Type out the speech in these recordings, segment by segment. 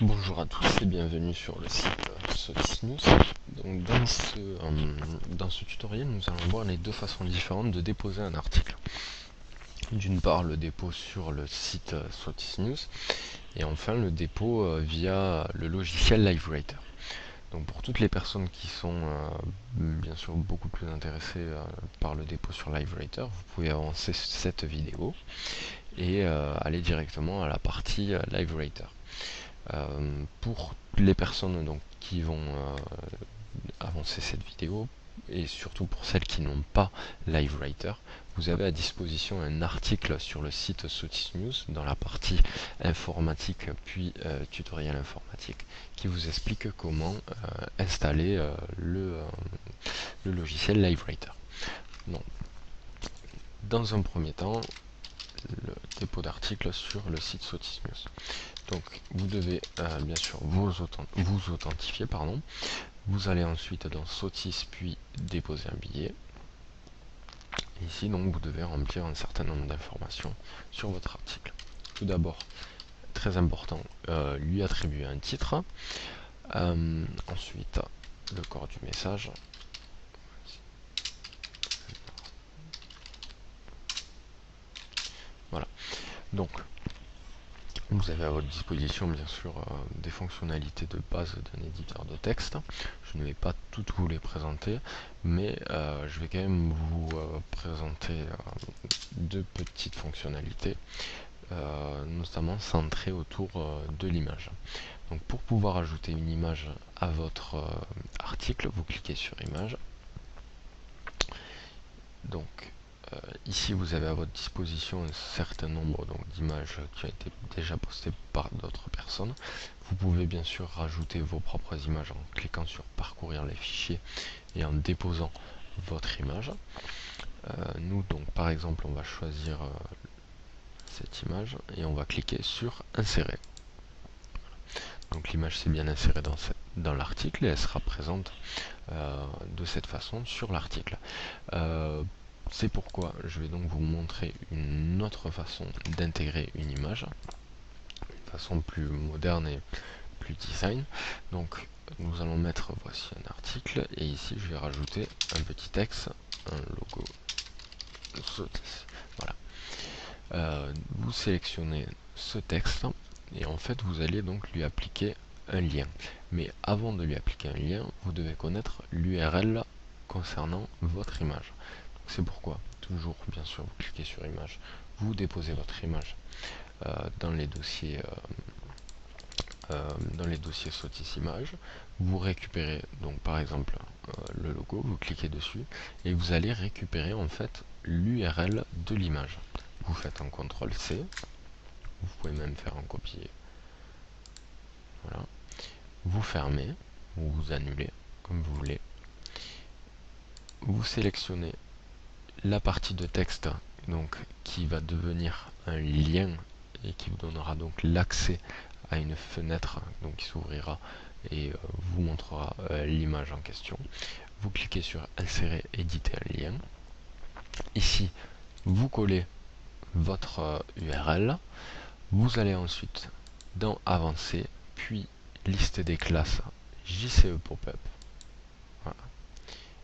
Bonjour à tous et bienvenue sur le site Sotis News. Donc dans ce tutoriel, nous allons voir les deux façons différentes de déposer un article. D'une part, le dépôt sur le site Sotis News et enfin le dépôt via le logiciel LiveWriter. Donc pour toutes les personnes qui sont bien sûr beaucoup plus intéressées par le dépôt sur LiveWriter, vous pouvez avancer cette vidéo et aller directement à la partie LiveWriter. Pour les personnes donc, qui vont avancer cette vidéo, et surtout pour celles qui n'ont pas LiveWriter, vous avez à disposition un article sur le site Sotis News dans la partie informatique puis tutoriel informatique qui vous explique comment installer le logiciel LiveWriter. Donc, dans un premier temps, le dépôt d'articles sur le site Sotis News. Donc vous devez bien sûr vous authentifier, pardon. Vous allez ensuite dans Sotis puis déposer un billet. Et ici donc vous devez remplir un certain nombre d'informations sur votre article. Tout d'abord, très important, lui attribuer un titre. Ensuite, le corps du message. Voilà. Donc vous avez à votre disposition bien sûr des fonctionnalités de base d'un éditeur de texte. Je ne vais pas toutes vous les présenter, mais je vais quand même vous présenter deux petites fonctionnalités, notamment centrées autour de l'image. Donc pour pouvoir ajouter une image à votre article, vous cliquez sur image. Donc ici vous avez à votre disposition un certain nombre d'images qui ont été déjà postées par d'autres personnes. Vous pouvez bien sûr rajouter vos propres images en cliquant sur parcourir les fichiers et en déposant votre image. Nous donc par exemple on va choisir cette image et on va cliquer sur insérer. Donc l'image s'est bien insérée dans l'article et elle sera présente de cette façon sur l'article. C'est pourquoi je vais donc vous montrer une autre façon d'intégrer une image, une façon plus moderne et plus design. Donc nous allons mettre, voici un article, et ici je vais rajouter un petit texte, un logo Sotis. Voilà. Vous sélectionnez ce texte et en fait vous allez donc lui appliquer un lien. Mais avant de lui appliquer un lien, vous devez connaître l'URL concernant votre image. C'est pourquoi, toujours bien sûr, vous cliquez sur image, vous déposez votre image dans les dossiers Sotis Images, vous récupérez donc par exemple le logo, vous cliquez dessus et vous allez récupérer en fait l'URL de l'image. Vous faites un CTRL-C, vous pouvez même faire un copier. Voilà. Vous fermez, ou vous annulez, comme vous voulez. Vous sélectionnez la partie de texte donc qui va devenir un lien et qui vous donnera donc l'accès à une fenêtre donc qui s'ouvrira et vous montrera l'image en question. Vous cliquez sur insérer, éditer un lien. Ici, vous collez votre URL. Vous allez ensuite dans avancer, puis liste des classes JCE Pop-up. Voilà.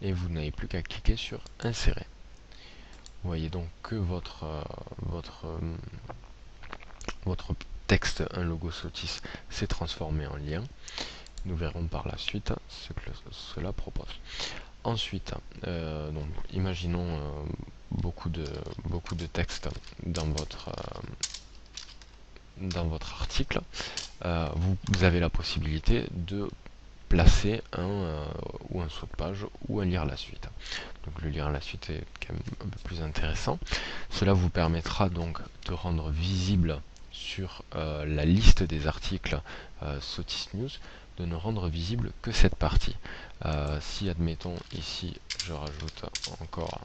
Et vous n'avez plus qu'à cliquer sur insérer. Vous voyez donc que votre texte, un logo Sotis, s'est transformé en lien. Nous verrons par la suite ce que cela propose. Ensuite, donc, imaginons beaucoup de texte dans votre article. Vous avez la possibilité de placer un saut de page ou un lire la suite. Donc le lire la suite est quand même un peu plus intéressant. Cela vous permettra donc de rendre visible sur la liste des articles Sotis News, de ne rendre visible que cette partie. Si admettons ici je rajoute encore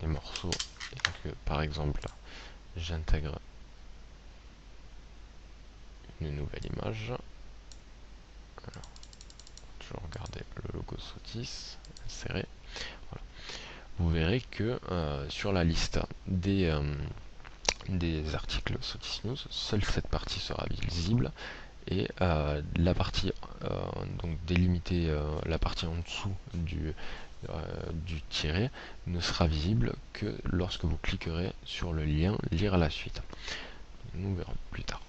des morceaux et que par exemple j'intègre une nouvelle image, alors, toujours regarder le logo Sotis, insérer. Voilà. Vous verrez que sur la liste des articles Sotis News, seule cette partie sera visible et la partie donc délimiter la partie en dessous du tiret ne sera visible que lorsque vous cliquerez sur le lien lire la suite. Nous verrons plus tard.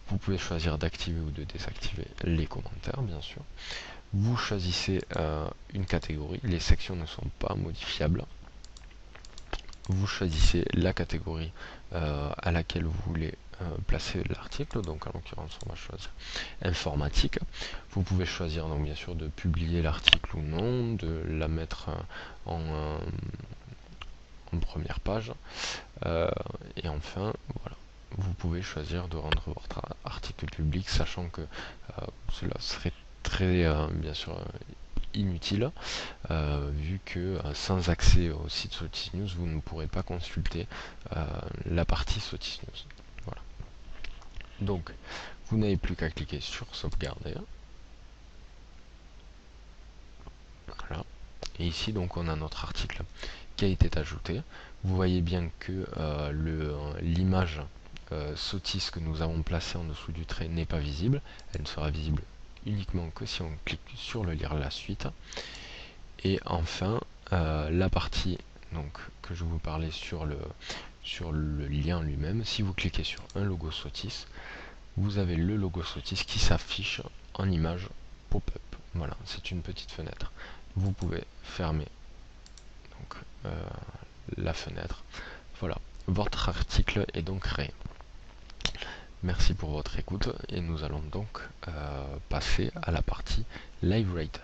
Vous pouvez choisir d'activer ou de désactiver les commentaires, bien sûr. Vous choisissez une catégorie, les sections ne sont pas modifiables. Vous choisissez la catégorie à laquelle vous voulez placer l'article, donc en l'occurrence on va choisir informatique. Vous pouvez choisir donc bien sûr de publier l'article ou non, de la mettre en première page, et enfin voilà, vous pouvez choisir de rendre votre article public, sachant que cela serait très bien sûr inutile, vu que sans accès au site Sotis News, vous ne pourrez pas consulter la partie Sotis News. Voilà. Donc, vous n'avez plus qu'à cliquer sur sauvegarder. Voilà. Et ici, donc, on a notre article qui a été ajouté. Vous voyez bien que l'image Sotis que nous avons placée en dessous du trait n'est pas visible. Elle ne sera visible uniquement que si on clique sur le lire la suite. Et enfin, la partie donc, que je vous parlais sur le lien lui-même, si vous cliquez sur un logo Sotis, vous avez le logo Sotis qui s'affiche en image pop-up. Voilà, c'est une petite fenêtre. Vous pouvez fermer donc, la fenêtre. Voilà, votre article est donc créé. Merci pour votre écoute et nous allons donc passer à la partie LiveWriter.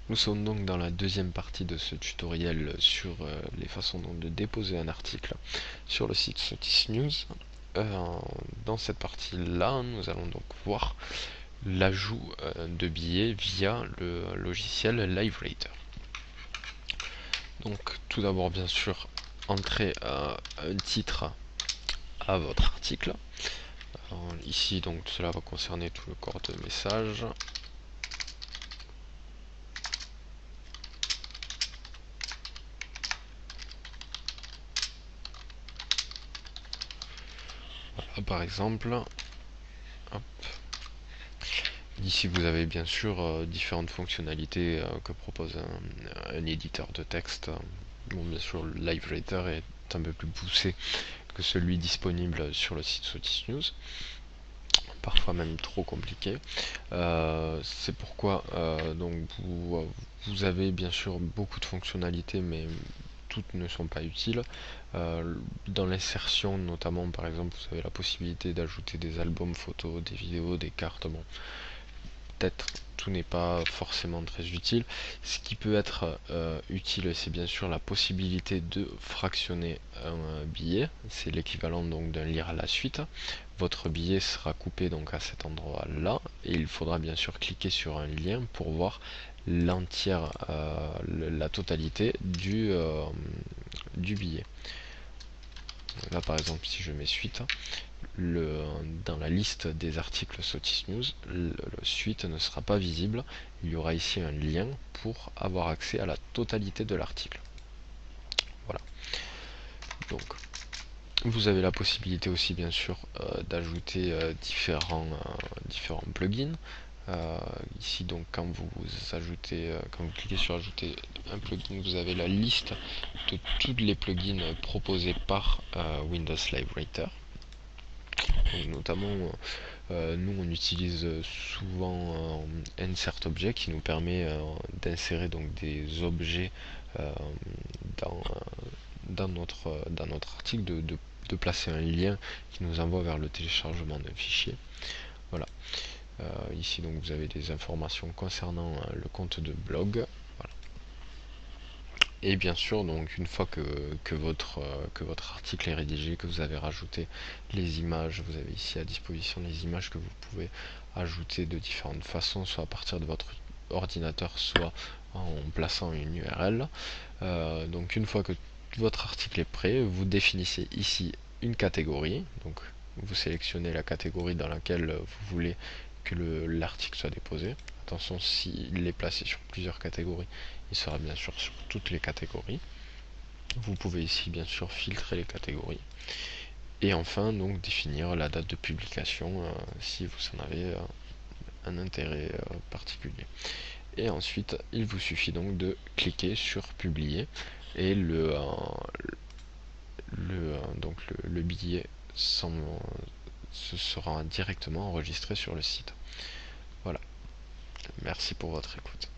Nous sommes donc dans la deuxième partie de ce tutoriel sur les façons de déposer un article sur le site Sotis News. Dans cette partie-là, nous allons donc voir l'ajout de billets via le logiciel LiveWriter. Donc tout d'abord bien sûr, entrez un titre à votre article. Ici donc cela va concerner tout le corps de message. Voilà, par exemple, hop. Ici vous avez bien sûr différentes fonctionnalités que propose un éditeur de texte. Bon, bien sûr le LiveWriter est un peu plus poussé que celui disponible sur le site Sotis News, parfois même trop compliqué. C'est pourquoi donc vous avez bien sûr beaucoup de fonctionnalités, mais toutes ne sont pas utiles. Dans l'insertion notamment, par exemple, vous avez la possibilité d'ajouter des albums photos, des vidéos, des cartes. Bon, peut-être tout n'est pas forcément très utile. Ce qui peut être utile, c'est bien sûr la possibilité de fractionner un billet. C'est l'équivalent donc d'un lire à la suite. Votre billet sera coupé donc à cet endroit là et il faudra bien sûr cliquer sur un lien pour voir l'entière, la totalité du billet. Là par exemple, si je mets suite, dans la liste des articles Sotis News, le suite ne sera pas visible. Il y aura ici un lien pour avoir accès à la totalité de l'article. Voilà. Donc, vous avez la possibilité aussi bien sûr d'ajouter différents plugins. Ici donc quand vous cliquez sur ajouter un plugin, vous avez la liste de tous les plugins proposés par Windows LiveWriter. Donc, notamment nous on utilise souvent Insert Object qui nous permet d'insérer donc des objets dans notre article, de placer un lien qui nous envoie vers le téléchargement d'un fichier. Voilà. Ici donc vous avez des informations concernant le compte de blog. Voilà. Et bien sûr donc une fois que votre article est rédigé, que vous avez rajouté les images, vous avez ici à disposition les images que vous pouvez ajouter de différentes façons, soit à partir de votre ordinateur, soit en plaçant une URL. Donc une fois que votre article est prêt, vous définissez ici une catégorie. Donc vous sélectionnez la catégorie dans laquelle vous voulez que l'article soit déposé. Attention, s'il est placé sur plusieurs catégories, il sera bien sûr sur toutes les catégories. Vous pouvez ici bien sûr filtrer les catégories. Et enfin donc définir la date de publication si vous en avez un intérêt particulier. Et ensuite il vous suffit donc de cliquer sur publier et le billet se sera directement enregistré sur le site. Voilà, merci pour votre écoute.